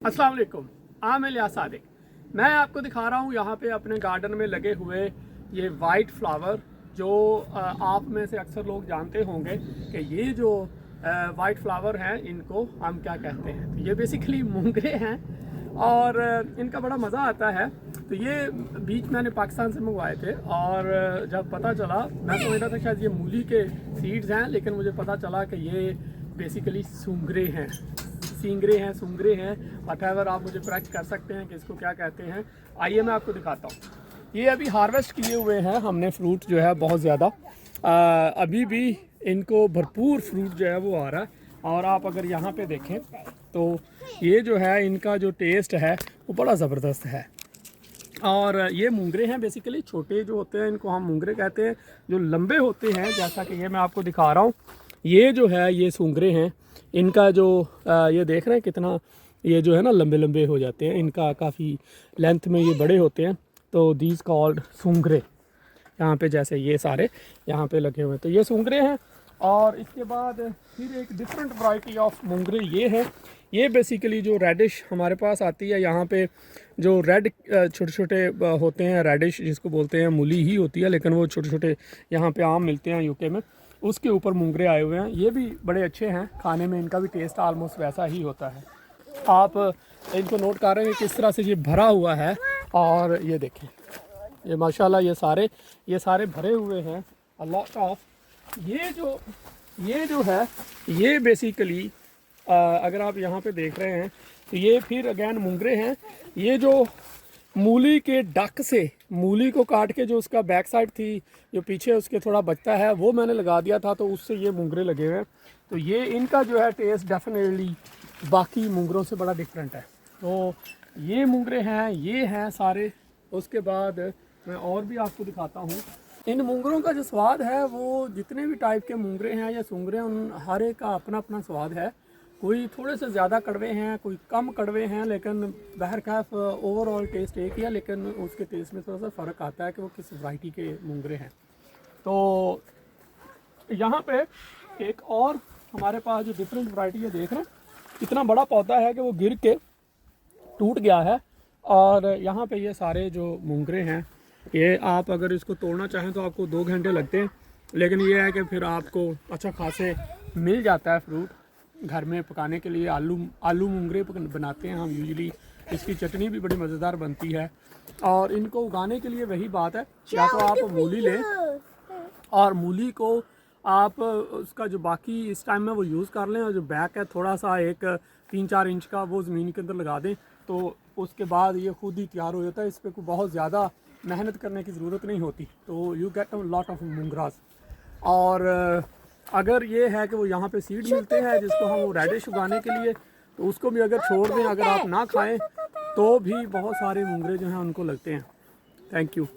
अस्सलाम वालेकुम, मैं लिया सादिक। मैं आपको दिखा रहा हूँ यहाँ पे अपने गार्डन में लगे हुए ये वाइट फ्लावर जो आप में से अक्सर लोग जानते होंगे कि ये जो वाइट फ्लावर हैं इनको हम क्या कहते हैं। तो ये बेसिकली मोंगरे हैं और इनका बड़ा मज़ा आता है। तो ये बीज मैंने पाकिस्तान से मंगवाए थे और जब पता चला मैं समझ रहा था शायद ये मूली के सीड्स हैं, लेकिन मुझे पता चला कि ये बेसिकली सूंगरे हैं व्हाटएवर आप मुझे करेक्ट कर सकते हैं कि इसको क्या कहते हैं। आइए मैं आपको दिखाता हूँ। ये अभी हार्वेस्ट किए हुए हैं हमने फ्रूट जो है बहुत ज़्यादा, अभी भी इनको भरपूर फ्रूट जो है वो आ रहा है। और आप अगर यहाँ पे देखें तो ये जो है इनका जो टेस्ट है वो बड़ा ज़बरदस्त है। और ये मूंगरे हैं, बेसिकली छोटे जो होते हैं इनको हम मूंगरे कहते हैं। जो लंबे होते हैं जैसा कि ये मैं आपको दिखा रहा हूँ, ये जो है ये सूंगरे हैं। इनका जो ये देख रहे हैं कितना ये जो है ना लंबे लंबे हो जाते हैं, इनका काफ़ी लेंथ में ये बड़े होते हैं। तो दीज कॉल्ड सूंगरे। यहाँ पे जैसे ये सारे यहाँ पे लगे हुए हैं तो ये सूंगरे हैं। और इसके बाद फिर एक डिफरेंट वैरायटी ऑफ मूंगरे ये है। ये बेसिकली जो रेडिश हमारे पास आती है, यहाँ पे जो रेड छोटे छोटे होते हैं, रेडिश जिसको बोलते हैं, मूली ही होती है लेकिन वो छोटे छोटे यहाँ पे आम मिलते हैं यूके में, उसके ऊपर मूंगरे आए हुए हैं। ये भी बड़े अच्छे हैं खाने में, इनका भी टेस्ट आलमोस्ट वैसा ही होता है। आप इनको नोट कर रहे हैं किस तरह से ये भरा हुआ है। और ये देखें ये माशाल्लाह ये सारे भरे हुए हैं। अ लॉट ऑफ ये जो है ये बेसिकली अगर आप यहाँ पे देख रहे हैं तो ये फिर अगेन मूंगरे हैं। ये जो मूली के डक से मूली को काट के जो उसका बैक साइड थी, जो पीछे उसके थोड़ा बचता है, वो मैंने लगा दिया था तो उससे ये मूंगरे लगे हुए हैं। तो ये इनका जो है टेस्ट डेफिनेटली बाकी मूंगरों से बड़ा डिफरेंट है। तो ये मूंगरे हैं, ये हैं सारे। उसके बाद मैं और भी आपको दिखाता हूँ। इन मूंगरों का जो स्वाद है वो जितने भी टाइप के मूंगरे हैं या सूंगरे हैं उन हर एक का अपना अपना स्वाद है। कोई थोड़े से ज़्यादा कड़वे हैं, कोई कम कड़वे हैं, लेकिन बहरकैफ ओवरऑल टेस्ट एक ही है। लेकिन उसके टेस्ट में थोड़ा सा फ़र्क आता है कि वो किस वैरायटी के मूंगरे हैं। तो यहाँ पे एक और हमारे पास जो डिफरेंट वैरायटी है, देख रहे हैं इतना बड़ा पौधा है कि वो गिर के टूट गया है। और यहाँ पे ये सारे जो मूंगरे हैं ये आप अगर इसको तोड़ना चाहें तो आपको 2 घंटे लगते हैं, लेकिन ये है कि फिर आपको अच्छा खासे मिल जाता है फ्रूट। घर में पकाने के लिए आलू मूंगरे बनाते हैं हम यूजुअली। इसकी चटनी भी बड़ी मज़ेदार बनती है। और इनको उगाने के लिए वही बात है, या तो आप मूली लें और मूली को आप उसका जो बाकी इस टाइम में वो यूज़ कर लें, और जो बैक है थोड़ा सा एक 3-4 इंच का वो ज़मीन के अंदर लगा दें तो उसके बाद ये खुद ही तैयार हो जाता है। इस पर कोई बहुत ज़्यादा मेहनत करने की ज़रूरत नहीं होती। तो you get a lot of मूंगरास। और अगर ये है कि वो यहाँ पे सीड मिलते हैं जिसको हम रेडिश उगाने के लिए, तो उसको भी अगर छोड़ दें, अगर आप ना खाएं तो भी बहुत सारे मूंगरे जो हैं उनको लगते हैं। Thank you.